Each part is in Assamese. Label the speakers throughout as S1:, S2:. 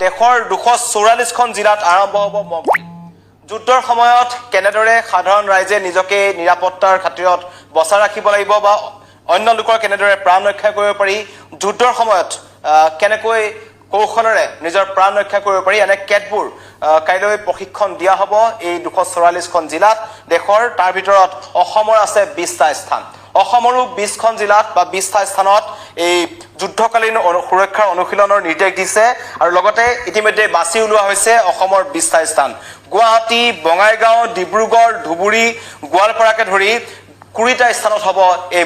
S1: দেশৰ 244খন জিলাত আৰম্ভ হ'ব মক ড্ৰিল যুদ্ধৰ সময়ত কেনেদৰে সাধাৰণ ৰাইজে নিজকে নিৰাপত্তাৰ খাতিৰত বচাই ৰাখিব লাগিব বা অন্য লোকৰ কেনেদৰে প্ৰাণ ৰক্ষা কৰিব পাৰি যুদ্ধৰ সময়ত কেনেকৈ কৌশলেৰে নিজৰ প্ৰাণ ৰক্ষা কৰিব পাৰি এনে কেতবোৰ কাইলৈ প্ৰশিক্ষণ দিয়া হ'ব এই 244খন জিলাত দেশৰ তাৰ ভিতৰত অসমৰ আছে 20টা স্থান অসমৰো 20খন জিলাত বা 20টা স্থানত এই যুদ্ধকালীন সুৰক্ষাৰ অনুশীলনৰ নিৰ্দেশ দিছে আৰু লগতে ইতিমধ্যে বাছি উলোৱা হৈছে অসমৰ 20টা স্থান গুৱাহাটী বঙাইগাঁও ডিব্ৰুগড় ধুবুৰী গোৱালপাৰাকে ধৰি 20টা স্থানত হ'ব এই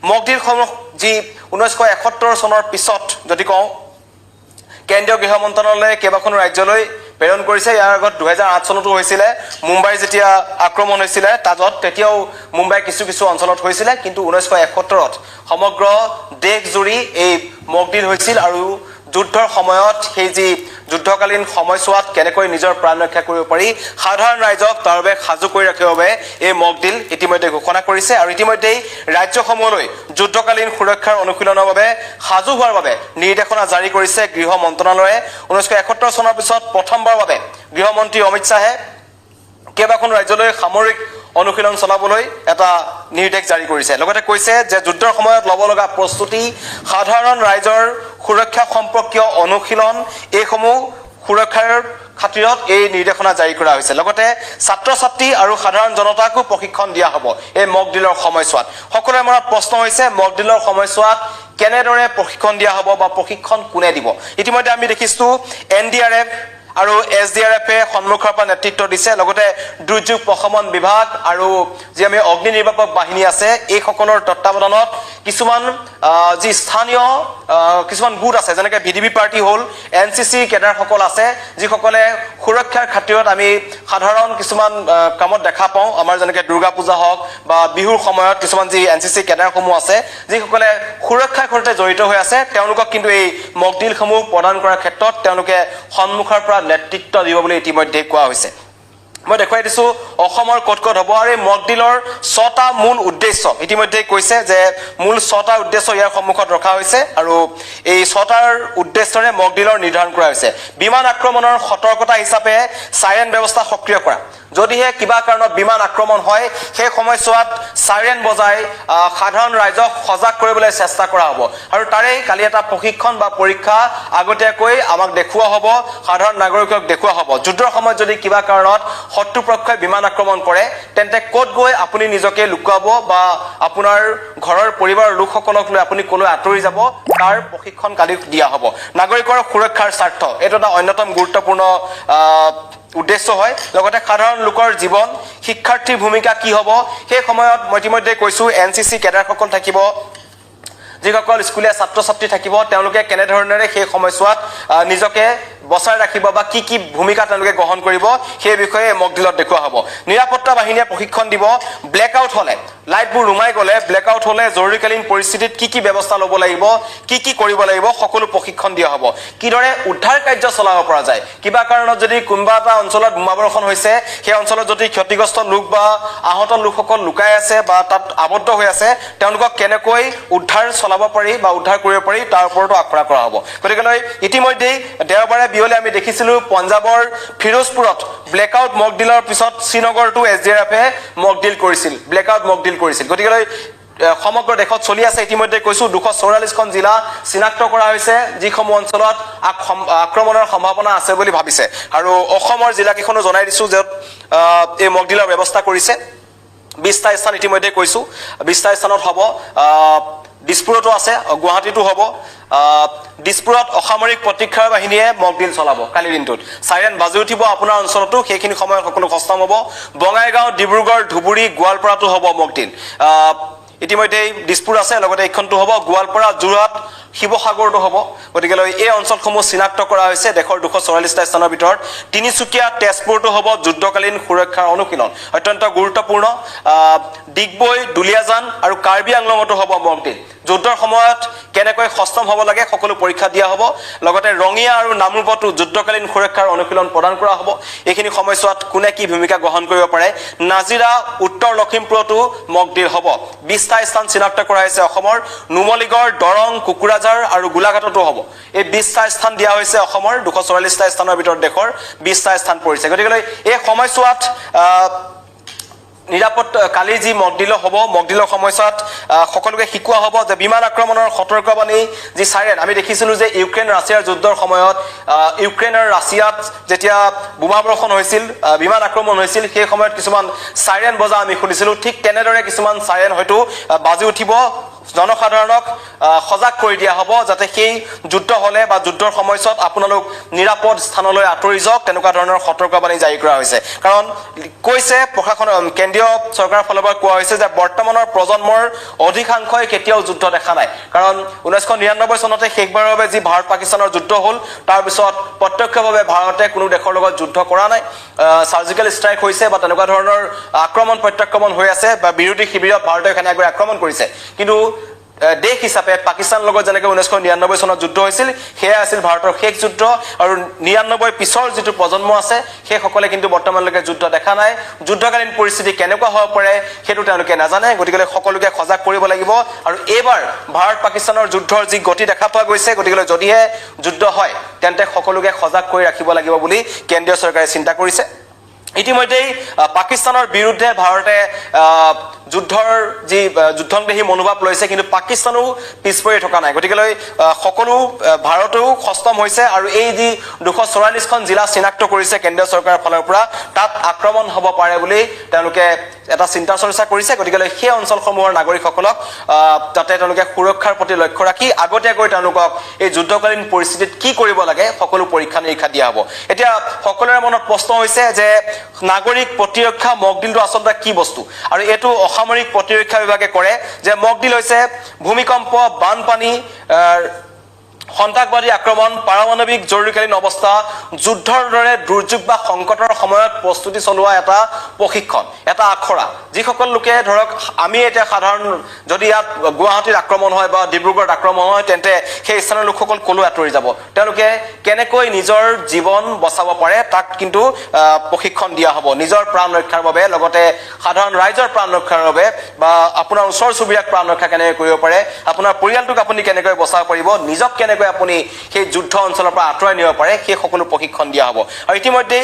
S1: মক ড্ৰিলসমূহ যি 1971 চনৰ পিছত যদি কওঁ কেন্দ্ৰীয় গৃহ মন্ত্ৰালয়ে কেইবাখনো ৰাজ্যলৈ প্ৰেৰণ কৰিছে ইয়াৰ আগত 2008 চনতো হৈছিল মুম্বাই যেতিয়া আক্ৰমণ হৈছিল তাজত তেতিয়াও মুম্বাই কিছু অঞ্চলত হৈছিল কিন্তু 1971ত সমগ্ৰ দেশ জুৰি এই মক ড্ৰিল হৈছিল আৰু যুদ্ধৰ সময়ত সেই যি যুদ্ধকালীন সময়ছোৱাত কেনেকৈ নিজৰ প্ৰাণ ৰক্ষা কৰিব পাৰি সাধাৰণ ৰাইজক তাৰ বাবে সাজু কৰি ৰাখিবৰ বাবে এই মক ড্ৰিল ইতিমধ্যে ঘোষণা কৰিছে আৰু ইতিমধ্যেই ৰাজ্যসমূহলৈ যুদ্ধকালীন সুৰক্ষাৰ অনুশীলনৰ বাবে সাজু হোৱাৰ বাবে নিৰ্দেশনা জাৰি কৰিছে গৃহ মন্ত্ৰালয়ে 1971 চনৰ পিছত প্ৰথমবাৰৰ বাবে গৃহমন্ত্ৰী অমিত শ্বাহে কেইবাখন ৰাজ্যলৈ সামৰিক অনুশীলন চলাবলৈ এটা নিৰ্দেশ জাৰি কৰিছে লগতে কৈছে যে যুদ্ধৰ সময়ত ল'ব লগা প্ৰস্তুতি সাধাৰণ ৰাইজৰ সুৰক্ষা সম্পৰ্কীয় অনুশীলন এইসমূহ সুৰক্ষাৰ খাতিৰত এই নিৰ্দেশনা জাৰি কৰা হৈছে লগতে ছাত্ৰ ছাত্ৰী আৰু সাধাৰণ জনতাকো প্ৰশিক্ষণ দিয়া হ'ব এই মক ড্ৰিলৰ সময়ছোৱাত সকলোৰে মনত প্ৰশ্ন হৈছে মক ড্ৰিলৰ সময়ছোৱাত কেনেদৰে প্ৰশিক্ষণ দিয়া হ'ব বা প্ৰশিক্ষণ কোনে দিব ইতিমধ্যে আমি দেখিছো NDRF আৰু SDRF এ সন্মুখৰ পৰা নেতৃত্ব দিছে লগতে দুৰ্যোগ প্ৰশমন বিভাগ আৰু যি আমি অগ্নি নিৰ্বাপক বাহিনী আছে এই সকলৰ তত্ত্বাৱধানত কিছুমান যি স্থানীয় কিছুমান গোট আছে যেনেকৈ VDB পাৰ্টি হ'ল NCC কেডাৰসকল আছে যিসকলে সুৰক্ষাৰ খাতিৰত আমি সাধাৰণ কিছুমান কামত দেখা পাওঁ আমাৰ যেনেকৈ দুৰ্গা পূজা হওক বা বিহুৰ সময়ত কিছুমান যি NCC কেডাৰসমূহ আছে যিসকলে সুৰক্ষাৰ সৈতে জড়িত হৈ আছে তেওঁলোকক কিন্তু এই মক ড্ৰিলসমূহ প্ৰদান কৰাৰ ক্ষেত্ৰত তেওঁলোকে সন্মুখৰ পৰা নেতৃত্ব দিব বুলি ইতিমধ্যে কোৱা হৈছে মই দেখুৱাই দিছো অসমৰ ক'ত হ'ব আৰু এই মক ড্ৰিলৰ 6টা মূল উদ্দেশ্য ইতিমধ্যে কৈছে যে মূল 6টা উদ্দেশ্য ইয়াৰ সন্মুখত ৰখা হৈছে আৰু এই 6টাৰ উদ্দেশ্যৰে মক ড্ৰিলৰ নিৰ্ধাৰণ কৰা হৈছে বিমান আক্ৰমণৰ সতৰ্কতা হিচাপে সাইৰেন ব্যৱস্থা সক্ৰিয় কৰা যদিহে কিবা কাৰণত বিমান আক্ৰমণ হয় সেই সময়ছোৱাত সাইৰেন বজাই সাধাৰণ ৰাইজক সজাগ কৰিবলৈ চেষ্টা কৰা হ'ব আৰু তাৰে কালি এটা প্ৰশিক্ষণ বা পৰীক্ষা আগতীয়াকৈ আমাক দেখুওৱা হ'ব সাধাৰণ নাগৰিকক দেখুওৱা হ'ব যুদ্ধৰ সময়ত যদি কিবা কাৰণত শত্ৰুপক্ষই বিমান আক্ৰমণ কৰে তেন্তে ক'ত গৈ আপুনি নিজকে লুকুৱাব বা আপোনাৰ ঘৰৰ পৰিবাৰৰ লোকসকলক লৈ আপুনি ক'লৈ আঁতৰি যাব তাৰ প্ৰশিক্ষণ কালি দিয়া হ'ব নাগৰিকৰ সুৰক্ষাৰ স্বাৰ্থ এইটো এটা অন্যতম গুৰুত্বপূৰ্ণ উদ্দেশ্য হয় লগতে সাধাৰণ লোকৰ জীৱন শিক্ষাৰ্থীৰ ভূমিকা কি হ'ব সেই সময়ত মই ইতিমধ্যে কৈছো NCC কেডাৰসকল থাকিব যিসকল স্কুলীয়া ছাত্ৰ ছাত্ৰী থাকিব তেওঁলোকে কেনে ধৰণেৰে সেই সময়ছোৱাত নিজকে বচাই ৰাখিব বা কি ভূমিকা তেওঁলোকে গ্ৰহণ কৰিব সেই বিষয়ে মক ড্ৰিলত দেখুওৱা হ'ব নিৰাপত্তা বাহিনীয়ে প্ৰশিক্ষণ দিব ব্লেকআউট হ'লে লাইটবোৰ ৰুমাই গ'লে ব্লেকআউট হ'লে জৰুৰীকালীন পৰিস্থিতিত কি ব্যৱস্থা ল'ব লাগিব কি কৰিব লাগিব সকলো প্ৰশিক্ষণ দিয়া হ'ব কিদৰে উদ্ধাৰ কাৰ্য চলাব পৰা যায় কিবা কাৰণত যদি কোনোবা এটা অঞ্চলত বোমাবৰ্ষণ হৈছে সেই অঞ্চলত যদি ক্ষতিগ্ৰস্ত লোক বা আহত লোকসকল লুকাই আছে বা তাত আবদ্ধ হৈ আছে তেওঁলোকক কেনেকৈ উদ্ধাৰ চলাব পাৰি বা উদ্ধাৰ কৰিব পাৰি তাৰ ওপৰতো আখৰা কৰা হ'ব গতিকে ইতিমধ্যে দেওবাৰে বিয়লে আমি দেখিছিলো পঞ্জাবৰ ফিৰোজপুৰত ব্লেকআউট মক ড্ৰিলৰ পিছত শ্ৰীনগৰটো SDRF এ মক ড্ৰিল কৰিছিল ব্লেকআউট মক ড্ৰিল কৰিছিল গতিকে সমগ্ৰ দেশত চলি আছে ইতিমধ্যে কৈছো 244খন জিলা চিনাক্ত কৰা হৈছে যিসমূহ অঞ্চলত আক্ৰমণৰ সম্ভাৱনা আছে বুলি ভাবিছে আৰু অসমৰ জিলাকেইখনো জনাই দিছো যে এই মক ড্ৰিলৰ ব্যৱস্থা কৰিছে 20টা স্থান ইতিমধ্যে কৈছো 20টা স্থানত হ'ব দিছপুৰতো আছে গুৱাহাটীতো হ'ব দিছপুৰত অসামৰিক প্ৰতিৰক্ষা বাহিনীয়ে মক ড্ৰিল চলাব কালি দিনটোত সাইৰেন বাজি উঠিব আপোনাৰ অঞ্চলতো সেইখিনি সময়ত সকলো সষ্টম হ'ব বঙাইগাঁও ডিব্ৰুগড় ধুবুৰী গোৱালপাৰাতো হ'ব মক ড্ৰিল ইতিমধ্যে দিছপুৰ আছে লগতে এইখনটো হ'ব গোৱালপাৰা যোৰহাট শিৱসাগৰটো হ'ব গতিকে এই অঞ্চলসমূহ চিনাক্ত কৰা হৈছে দেশৰ 244টা স্থানৰ ভিতৰত তিনিচুকীয়া তেজপুৰটো হ'ব যুদ্ধকালীন সুৰক্ষাৰ অনুশীলন অত্যন্ত গুৰুত্বপূৰ্ণ ডিগবৈ দুলিয়াজান আৰু কাৰ্বি আংলঙতো হ'ব মক ড্ৰিল যুদ্ধৰ সময়ত কেনেকৈ সষ্টম হ'ব লাগে সকলো পৰীক্ষা দিয়া হ'ব লগতে ৰঙিয়া আৰু নামৰূপতো যুদ্ধকালীন সুৰক্ষাৰ অনুশীলন প্ৰদান কৰা হ'ব এইখিনি সময়ছোৱাত কোনে কি ভূমিকা গ্ৰহণ কৰিব পাৰে নাজিৰা উত্তৰ লখিমপুৰতো মক ড্ৰিল হ'ব 20টা স্থান চিনাক্ত কৰা হৈছে অসমৰ নুমলীগড় দৰং কুকুৰাঝাৰ কোকৰাঝাৰ আৰু গোলাঘাটতো হ'ব এই 20টা স্থান দিয়া হৈছে অসমৰ 244টা স্থানৰ ভিতৰত দেশৰ 20টা স্থান পৰিছে গতিকে এই সময়ছোৱাত নিৰাপত্তা কালি যি মকডিল হ'ব মকডিলৰ সময়ছোৱাত সকলোকে শিকোৱা হ'ব যে বিমান আক্ৰমণৰ সতৰ্কবাণী যি সাইৰেন আমি দেখিছিলো যে ইউক্ৰেইন ৰাছিয়াৰ যুদ্ধৰ সময়ত ইউক্ৰেইন আৰু ৰাছিয়াত যেতিয়া বোমা বৰ্ষণ হৈছিল বিমান আক্ৰমণ হৈছিল সেই সময়ত কিছুমান সাইৰেন বজা আমি শুনিছিলো ঠিক তেনেদৰে কিছুমান সাইৰেন হয়তো বাজি উঠিব জনসাধাৰণক সজাগ কৰি দিয়া হ'ব যাতে সেই যুদ্ধ হলে বা যুদ্ধৰ সময়ছোৱাত আপোনালোক নিৰাপদ স্থানলৈ আঁতৰি যাওক তেনেকুৱা ধৰণৰ সতৰ্কবাণী জাৰি কৰা হৈছে কাৰণ কৈছে প্ৰশাসন কেন্দ্ৰীয় চৰকাৰৰ ফালৰ পৰা কোৱা হৈছে যে বৰ্তমানৰ প্ৰজন্মৰ অধিকাংশই কেতিয়াও যুদ্ধ দেখা নাই কাৰণ 1999 চনতে শেষবাৰৰ বাবে যি ভাৰত পাকিস্তানৰ যুদ্ধ হ'ল তাৰ পিছত প্ৰত্যক্ষভাৱে ভাৰতে কোনো দেশৰ লগত যুদ্ধ কৰা নাই সাৰ্জিকেল ষ্ট্ৰাইক হৈছে বা তেনেকুৱা ধৰণৰ আক্ৰমণ প্ৰত্যাক্ৰমণ হৈ আছে বা বিৰোধী শিবিৰত ভাৰতে সেনাগৰে আক্ৰমণ কৰিছে কিন্তু দেশ হিচাপে পাকিস্তানৰ লগত যেনেকৈ 1999 চনত যুদ্ধ হৈছিল সেয়া আছিল ভাৰতৰ শেষ যুদ্ধ আৰু 99 পিছৰ যিটো প্ৰজন্ম আছে সেই সকলে কিন্তু বৰ্তমানলৈকে যুদ্ধ দেখা নাই যুদ্ধকালীন পৰিস্থিতি কেনেকুৱা হ'ব পাৰে হেতু তেওঁলোকে নাজানে গতিকে সকলোকে সজাগ কৰিব লাগিব আৰু এইবাৰ ভাৰত পাকিস্তানৰ যুদ্ধৰ যি গতি দেখা পোৱা গৈছে গতিকে যদিহে যুদ্ধ হয় তেন্তে সকলোকে সজাগ কৰি ৰাখিব লাগিব বুলি কেন্দ্ৰীয় চৰকাৰে চিন্তা কৰিছে ইতিমধ্যেই পাকিস্তানৰ বিৰুদ্ধে ভাৰতে যুদ্ধৰ যি যুদ্ধংদেহী মনোভাৱ লৈছে কিন্তু পাকিস্তানো পিছপৰি থকা নাই গতিকে সকলো ভাৰতেও সষ্টম হৈছে আৰু এই যি 244খন জিলা চিনাক্ত কৰিছে কেন্দ্ৰীয় চৰকাৰৰ ফালৰ পৰা তাত আক্ৰমণ হ'ব পাৰে বুলি তেওঁলোকে এটা চিন্তা চৰ্চা কৰিছে গতিকে সেই অঞ্চলসমূহৰ নাগৰিকসকলক যাতে তেওঁলোকে সুৰক্ষাৰ প্ৰতি লক্ষ্য ৰাখি আগতীয়াকৈ তেওঁলোকক এই যুদ্ধকালীন পৰিস্থিতিত কি কৰিব লাগে সকলো পৰীক্ষা নিৰীক্ষা দিয়া হ'ব এতিয়া সকলোৰে মনত প্ৰশ্ন হৈছে যে নাগৰিক প্ৰতিৰক্ষা মকডিলটো আচলতে কি বস্তু আৰু এটো অসামৰিক প্ৰতিৰক্ষা বিভাগে কৰে যে মকডিল হৈছে ভূমিকম্প বানপানী সন্ত্ৰাসবাদী আক্ৰমণ পাৰমাণৱিক জৰুৰীকালীন অৱস্থা যুদ্ধৰ দৰে দুৰ্যোগ বা সংকটৰ সময়ত প্ৰস্তুতি চলোৱা এটা প্ৰশিক্ষণ এটা আখৰা যিসকল লোকে ধৰক আমি এতিয়া সাধাৰণ যদি ইয়াত গুৱাহাটীৰ আক্ৰমণ হয় বা ডিব্ৰুগড়ত আক্ৰমণ হয় তেন্তে সেই স্থানৰ লোকসকল কলৈ আঁতৰি যাব তেওঁলোকে কেনেকৈ নিজৰ জীৱন বচাব পাৰে তাক কিন্তু প্ৰশিক্ষণ দিয়া হ'ব নিজৰ প্ৰাণ ৰক্ষাৰ বাবে লগতে সাধাৰণ ৰাইজৰ প্ৰাণ ৰক্ষাৰ বাবে বা আপোনাৰ ওচৰ চুবুৰীয়াক প্ৰাণ ৰক্ষা কেনেকৈ কৰিব পাৰে আপোনাৰ পৰিয়ালটোক আপুনি কেনেকৈ বচাব পাৰিব নিজক কেনেকৈ আপুনি সেই যুদ্ধ অঞ্চলৰ পৰা আঁতৰাই নিব পাৰে সেই সকলো প্ৰশিক্ষণ দিয়া হ'ব আৰু ইতিমধ্যে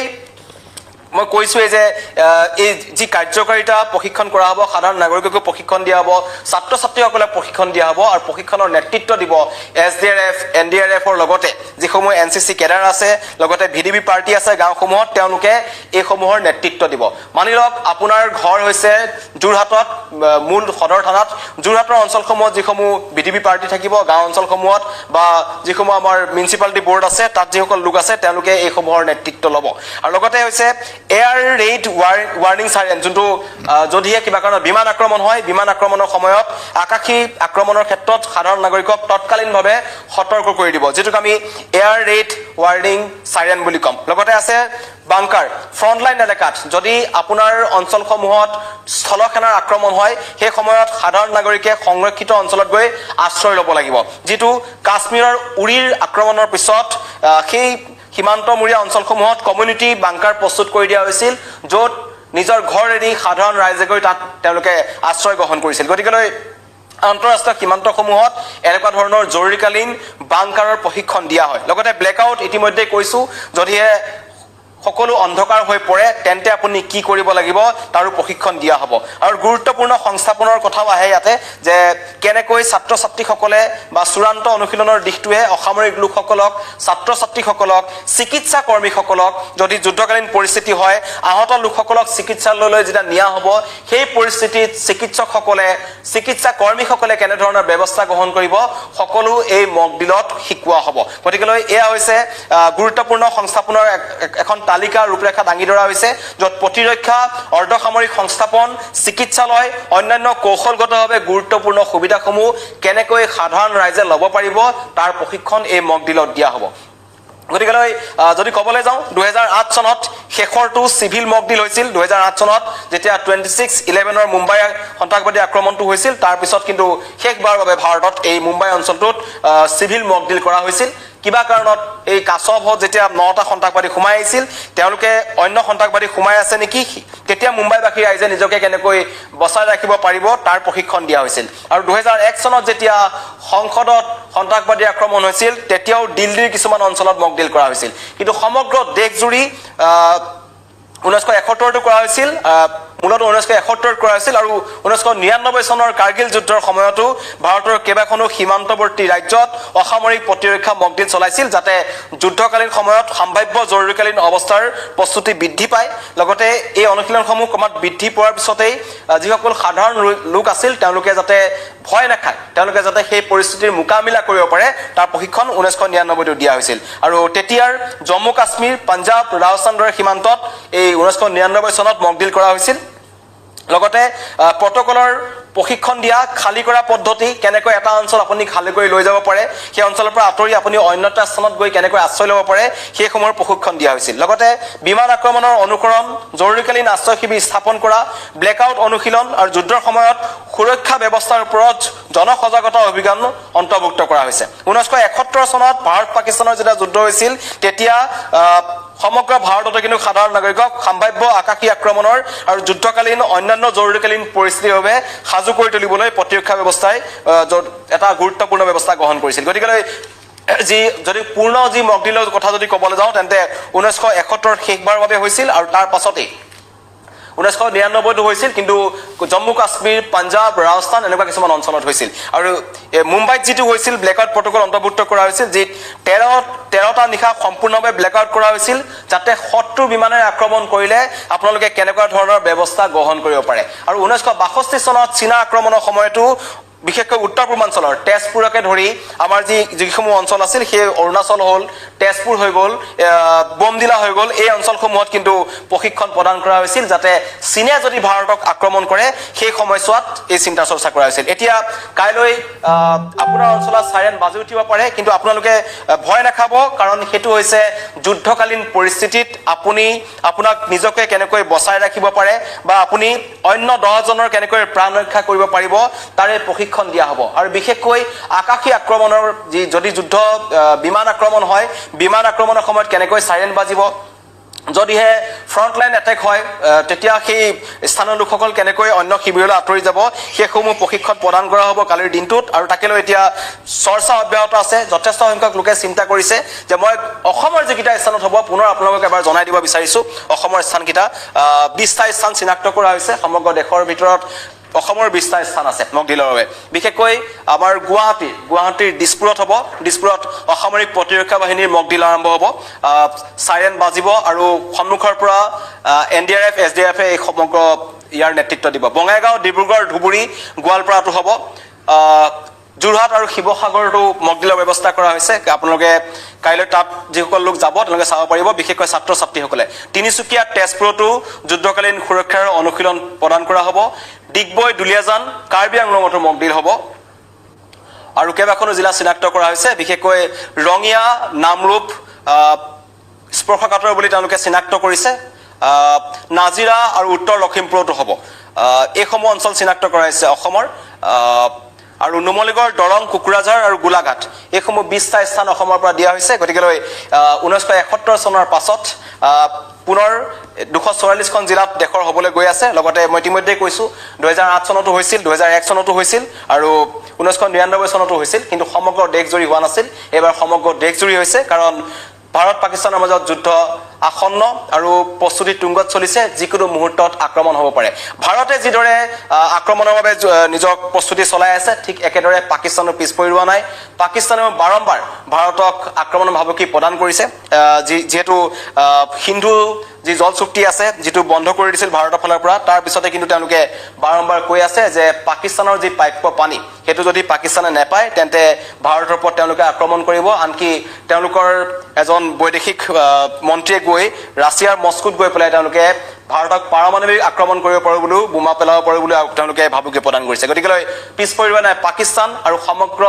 S1: মই কৈছোৱে যে এই যি কাৰ্যকাৰিতা প্ৰশিক্ষণ কৰা হ'ব সাধাৰণ নাগৰিককো প্ৰশিক্ষণ দিয়া হ'ব ছাত্ৰ ছাত্ৰীসকলে প্ৰশিক্ষণ দিয়া হ'ব আৰু প্ৰশিক্ষণৰ নেতৃত্ব দিব SDRF NDRF ৰ লগতে যিসমূহ NCC কেডাৰ আছে লগতে VDB পাৰ্টি আছে গাঁওসমূহত তেওঁলোকে এই সমূহৰ নেতৃত্ব দিব মানি লওক আপোনাৰ ঘৰ হৈছে যোৰহাটত মূল সদৰ থানাত যোৰহাটৰ অঞ্চলসমূহত যিসমূহ VDB পাৰ্টি থাকিব গাঁও অঞ্চলসমূহত বা যিসমূহ আমাৰ মিউনিচিপালিটি বোৰ্ড আছে তাত যিসকল লোক আছে তেওঁলোকে এই সমূহৰ নেতৃত্ব ল'ব আৰু লগতে হৈছে এয়াৰ ৰেইড ৱাৰ্নিং সাইৰেন যোনটো যদিহে কিবা কাৰণত বিমান আক্ৰমণ হয় বিমান আক্ৰমণৰ সময়ত আকাশী আক্ৰমণৰ ক্ষেত্ৰত সাধাৰণ নাগৰিকক তৎকালীনভাৱে সতৰ্ক কৰি দিব যেটোক আমি এয়াৰ ৰেইড ৱাৰ্নিং সাইৰেন বুলি কম লগতে আছে বাংকাৰ ফ্ৰণ্টলাইন এলেকাত যদি আপোনাৰ অঞ্চলসমূহত স্থলসেনাৰ আক্ৰমণ হয় সেই সময়ত সাধাৰণ নাগৰিকে সংৰক্ষিত অঞ্চলত গৈ আশ্ৰয় ল'ব লাগিব যেটো কাশ্মীৰৰ উৰিৰ আক্ৰমণৰ পিছত সেই সীমান্তমূৰীয়া অঞ্চলসমূহত কমিউনিটি বাংকাৰ প্ৰস্তুত কৰি দিয়া হৈছিল য'ত নিজৰ ঘৰ এৰি সাধাৰণ ৰাইজে গৈ তাত তেওঁলোকে আশ্ৰয় গ্ৰহণ কৰিছিল গতিকে আন্তঃৰাষ্ট্ৰীয় সীমান্তসমূহত এনেকুৱা ধৰণৰ জৰুৰীকালীন বাংকাৰৰ প্ৰশিক্ষণ দিয়া হয় লগতে ব্লেকআউট ইতিমধ্যে কৈছো যদিহে সকলো অন্ধকাৰ হৈ পৰে তেন্তে আপুনি কি কৰিব লাগিব তাৰো প্ৰশিক্ষণ দিয়া হ'ব আৰু গুৰুত্বপূৰ্ণ সংস্থাপনৰ কথাও আহে ইয়াতে যে কেনেকৈ ছাত্ৰ ছাত্ৰীসকলে বা চূড়ান্ত অনুশীলনৰ দিশটোৱে অসামৰিক লোকসকলক ছাত্ৰ ছাত্ৰীসকলক চিকিৎসা কৰ্মীসকলক যদি যুদ্ধকালীন পৰিস্থিতি হয় আহত লোকসকলক চিকিৎসালয়লৈ যেতিয়া নিয়া হ'ব সেই পৰিস্থিতিত চিকিৎসকসকলে চিকিৎসা কৰ্মীসকলে কেনে ধৰণৰ ব্যৱস্থা গ্ৰহণ কৰিব সকলো এই মকডিলত শিকোৱা হ'ব গতিকে এয়া হৈছে গুৰুত্বপূৰ্ণ সংস্থাপনৰ এখন তালিকা ৰূপৰেখা দাঙি ধৰা হৈছে য'ত প্ৰতিৰক্ষা অৰ্ধসামৰিক সংস্থাপন চিকিৎসালয় অন্যান্য কৌশলগতভাৱে গুৰুত্বপূৰ্ণ সুবিধাসমূহ কেনেকৈ সাধাৰণ ৰাইজে ল'ব পাৰিব তাৰ প্ৰশিক্ষণ এই মকডিলত দিয়া হ'ব গতিকে যদি ক'বলৈ যাওঁ 2008 চনত শেষৰটো সিভিল মকডিল হৈছিল 2008 চনত যেতিয়া 26/11 মুম্বাই সন্ত্ৰাসবাদী আক্ৰমণটো হৈছিল তাৰ পিছত কিন্তু শেষবাৰৰ বাবে ভাৰতত এই মুম্বাই অঞ্চলটোত সিভিল মকডিল কৰা হৈছিল কিবা কাৰণত এই কাছবত যেতিয়া 9টা সন্ত্ৰাসবাদী সোমাই আহিছিল তেওঁলোকে অন্য সন্ত্ৰাসবাদী সোমাই আছে নেকি তেতিয়া মুম্বাইবাসী ৰাইজে নিজকে কেনেকৈ বচাই ৰাখিব পাৰিব তাৰ প্ৰশিক্ষণ দিয়া হৈছিল আৰু 2001 চনত যেতিয়া সংসদত সন্ত্ৰাসবাদী আক্ৰমণ হৈছিল তেতিয়াও দিল্লীৰ কিছুমান অঞ্চলত মক ড্ৰিল কৰা হৈছিল কিন্তু সমগ্ৰ দেশজুৰি 1971 কৰা হৈছিল মূলত 1971 কৰা হৈছিল আৰু 1999 চনৰ কাৰ্গিল যুদ্ধৰ সময়তো ভাৰতৰ কেইবাখনো সীমান্তৱৰ্তী ৰাজ্যত অসামৰিক প্ৰতিৰক্ষা মক ড্ৰিল চলাইছিল যাতে যুদ্ধকালীন সময়ত সম্ভাৱ্য জৰুৰীকালীন অৱস্থাৰ প্ৰস্তুতি বৃদ্ধি পায় লগতে এই অনুশীলনসমূহ ক্ৰমাৎ বৃদ্ধি পোৱাৰ পিছতেই যিসকল সাধাৰণ লোক আছিল তেওঁলোকে যাতে ভয় নাখায় তেওঁলোকে যাতে সেই পৰিস্থিতিৰ মোকাবিলা কৰিব পাৰে তাৰ প্ৰশিক্ষণ 1999 দিয়া হৈছিল আৰু তেতিয়াৰ জম্মু কাশ্মীৰ পাঞ্জাব ৰাজস্থানৰ সীমান্তত এই 1999 চনত মক ড্ৰিল কৰা হৈছিল লগতে প্ৰটকলৰ প্ৰশিক্ষণ দিয়া খালি কৰা পদ্ধতি কেনেকৈ এটা অঞ্চল আপুনি খালি কৰি লৈ যাব পাৰে সেই অঞ্চলৰ পৰা আঁতৰি আপুনি অন্য এটা স্থানত গৈ কেনেকৈ আশ্ৰয় ল'ব পাৰে সেই সময়ৰ প্ৰশিক্ষণ দিয়া হৈছিল লগতে বিমান আক্ৰমণৰ অনুকৰণ জৰুৰীকালীন আশ্ৰয় শিবিৰ স্থাপন কৰা ব্লেকআউট অনুশীলন আৰু যুদ্ধৰ সময়ত সুৰক্ষা ব্যৱস্থাৰ ওপৰত জনসজাগতা অভিযান অন্তৰ্ভুক্ত কৰা হৈছে 1971 চনত ভাৰত পাকিস্তানৰ যেতিয়া যুদ্ধ হৈছিল তেতিয়া সমগ্ৰ ভাৰততে কিন্তু সাধাৰণ নাগৰিকক সম্ভাৱ্য আকাশী আক্ৰমণৰ আৰু যুদ্ধকালীন অন্যান্য জৰুৰীকালীন পৰিস্থিতিৰ বাবে সাজু কৰি তুলিবলৈ প্ৰতিৰক্ষা ব্যৱস্থাই এটা গুৰুত্বপূৰ্ণ ব্যৱস্থা গ্ৰহণ কৰিছিল গতিকে যদি পূৰ্ণ যি মক ড্ৰিলৰ কথা যদি ক'বলৈ যাওঁ তেন্তে 1971 শেষবাৰৰ বাবে হৈছিল আৰু তাৰ পাছতেই 1999 হৈছিল কিন্তু জম্মু কাশ্মীৰ পাঞ্জাব ৰাজস্থান এনেকুৱা কিছুমান অঞ্চলত হৈছিল আৰু মুম্বাইত যেটো হৈছিল ব্লেকআউট প্ৰটকল অন্তৰ্ভুক্ত কৰা হৈছিল যে 13টা নিশা সম্পূৰ্ণভাৱে ব্লেকআউট কৰা হৈছিল যাতে শত্ৰু বিমানেৰে আক্ৰমণ কৰিলে আপোনালোকে কেনেকুৱা ধৰণৰ ব্যৱস্থা গ্ৰহণ কৰিব পাৰে আৰু 1962 চনত চীনা আক্ৰমণৰ সময়তো বিশেষকৈ উত্তৰ পূৰ্বাঞ্চলৰ তেজপুৰকে ধৰি আমাৰ যিসমূহ অঞ্চল আছিল সেই অৰুণাচল হ'ল তেজপুৰ হৈ গ'ল বমদিলা হৈ গ'ল এই অঞ্চলসমূহত কিন্তু প্ৰশিক্ষণ প্ৰদান কৰা হৈছিল যাতে চীনে যদি ভাৰতক আক্ৰমণ কৰে সেই সময়ছোৱাত এই চিন্তা চৰ্চা কৰা হৈছিল এতিয়া কাইলৈ আপোনাৰ অঞ্চলত সাইৰেন বাজি উঠিব পাৰে কিন্তু আপোনালোকে ভয় নাখাব কাৰণ হেতু হৈছে যুদ্ধকালীন পৰিস্থিতিত আপোনাক নিজকে কেনেকৈ বচাই ৰাখিব পাৰে বা আপুনি অন্য 10 জনৰ কেনেকৈ প্ৰাণ ৰক্ষা কৰিব পাৰিব তাৰে প্ৰশিক্ষণ দিয়া হ'ব আৰু বিশেষকৈ আকাশী আক্ৰমণৰ যদি যুদ্ধ বিমান আক্ৰমণ হয় বিমান আক্ৰমণৰ সময়ত কেনেকৈ সাইৰেন বাজিব যদিহে ফ্ৰণ্টলাইন এটেক হয় তেতিয়া সেই স্থানীয় লোকসকল কেনেকৈ অন্য শিবিৰলৈ আঁতৰি যাব সেইসমূহ প্ৰশিক্ষণ প্ৰদান কৰা হ'ব কালিৰ দিনটোত আৰু তাকেলৈ এতিয়া চৰ্চা অব্যাহত আছে যথেষ্ট সংখ্যক লোকে চিন্তা কৰিছে যে মই অসমৰ যিকেইটা স্থানত হ'ব পুনৰ আপোনালোকক এবাৰ জনাই দিব বিচাৰিছো অসমৰ স্থানকেইটা 20টা স্থান চিনাক্ত কৰা হৈছে সমগ্ৰ দেশৰ ভিতৰত অসমৰ 20টা স্থান আছে মক ড্ৰিলৰ বাবে বিশেষকৈ আমাৰ গুৱাহাটীৰ দিছপুৰত হ'ব দিছপুৰত অসামৰিক প্ৰতিৰক্ষা বাহিনীৰ মক ড্ৰিল আৰম্ভ হ'ব সাইৰেন বাজিব আৰু সন্মুখৰ পৰা NDRF SDF এই সমগ্ৰ ইয়াৰ নেতৃত্ব দিব বঙাইগাঁও ডিব্ৰুগড় ধুবুৰী গোৱালপাৰাটো হ'ব যোৰহাট আৰু শিৱসাগৰটো মক ড্ৰিলৰ ব্যৱস্থা কৰা হৈছে আপোনালোকে কাইলৈ তাত যিসকল লোক যাব তেওঁলোকে চাব পাৰিব বিশেষকৈ ছাত্ৰ ছাত্ৰীসকলে তিনিচুকীয়া তেজপুৰতো যুদ্ধকালীন সুৰক্ষাৰ অনুশীলন প্ৰদান কৰা হ'ব ডিগবৈ দুলিয়াজান কাৰ্বি আংলঙতো মক ড্ৰিল হ'ব আৰু কেইবাখনো জিলা চিনাক্ত কৰা হৈছে বিশেষকৈ ৰঙিয়া নামৰূপ স্পৰ্শকাতৰ বুলি তেওঁলোকে চিনাক্ত কৰিছে নাজিৰা আৰু উত্তৰ লখিমপুৰতো হ'ব এইসমূহ অঞ্চল চিনাক্ত কৰা হৈছে অসমৰ আৰু নুমলীগড় দৰং কুকুৰাঝাৰ আৰু গোলাঘাট এইসমূহ 20টা স্থান অসমৰ পৰা দিয়া হৈছে গতিকে 1971 চনৰ পাছত পুনৰ 244খন জিলাত দেশৰ হ'বলৈ গৈ আছে লগতে মই ইতিমধ্যে কৈছো 2008 চনতো হৈছিল 2001 চনতো হৈছিল আৰু 1999 চনতো হৈছিল কিন্তু সমগ্ৰ দেশজুৰি হোৱা নাছিল এবাৰ সমগ্ৰ দেশজুৰি হৈছে কাৰণ ভাৰত পাকিস্তানৰ মাজত যুদ্ধ আসন্ন আৰু প্ৰস্তুতি তুংগত চলিছে যিকোনো মুহূৰ্তত আক্ৰমণ হ'ব পাৰে ভাৰতে যিদৰে আক্ৰমণৰ বাবে নিজৰ প্ৰস্তুতি চলাই আছে ঠিক একেদৰে পাকিস্তানৰ পিছ পৰি ৰোৱা নাই পাকিস্তানেও বাৰম্বাৰ ভাৰতক আক্ৰমণৰ ভাবুকি প্ৰদান কৰিছে যেহেতু সিন্ধু যি জল চুক্তি আছে যেটো বন্ধ কৰি দিছিল ভাৰতৰ ফালৰ পৰা তাৰ পিছতে কিন্তু তেওঁলোকে বাৰম্বাৰ কৈ আছে যে পাকিস্তানৰ যি পাইপ পানী হেতু যদি পাকিস্তানে নেপায় তেন্তে ভাৰতৰ ওপৰত তেওঁলোকে আক্ৰমণ কৰিব আনকি তেওঁলোকৰ এজন বৈদেশিক মন্ত্ৰীয়ে গৈ ৰাছিয়াৰ মস্কোত গৈ পেলাই তেওঁলোকে ভাৰতক পাৰমাণৱিক আক্ৰমণ কৰিব পাৰে বুলি বোমা পেলাব পাৰে বুলি তেওঁলোকে ভাবুকি প্ৰদান কৰিছে গতিকে পিছ পৰিব নাই পাকিস্তান আৰু সমগ্ৰ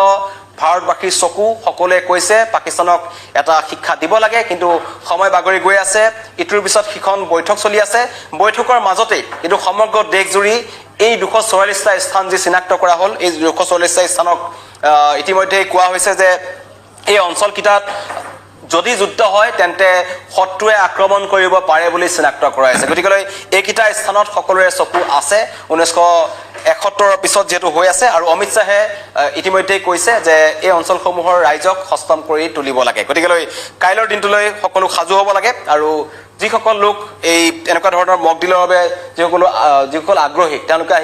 S1: ভাৰতবাসীৰ চকু সকলোৱে কৈছে পাকিস্তানক এটা শিক্ষা দিব লাগে কিন্তু সময় বাগৰি গৈ আছে ইটোৰ পিছত সিখন বৈঠক চলি আছে বৈঠকৰ মাজতে কিন্তু সমগ্ৰ দেশজুৰি এই 244টা স্থান যি চিনাক্ত কৰা হ'ল এই 244টা স্থানক ইতিমধ্যে কোৱা হৈছে যে এই অঞ্চলকেইটাত যদি যুদ্ধ হয় তেন্তে শত্ৰুৱে আক্ৰমণ কৰিব পাৰে বুলি চিনাক্ত কৰাইছে গতিকে এইকেইটা স্থানত সকলোৰে চকু আছে 1971 পিছত যেটো হৈ আছে আৰু অমিত শাহে ইতিমধ্যে কৈছে যে এই অঞ্চলসমূহৰ ৰাইজক হস্তম কৰি তুলিব লাগে গতিকে কাইলৰ দিনটোলৈ সকলো সাজু হ'ব লাগে আৰু যিসকল লোক এই এনেকুৱা ধৰণৰ মক ডিলৰ বাবে যিসকল আগ্ৰহী তেওঁলোকে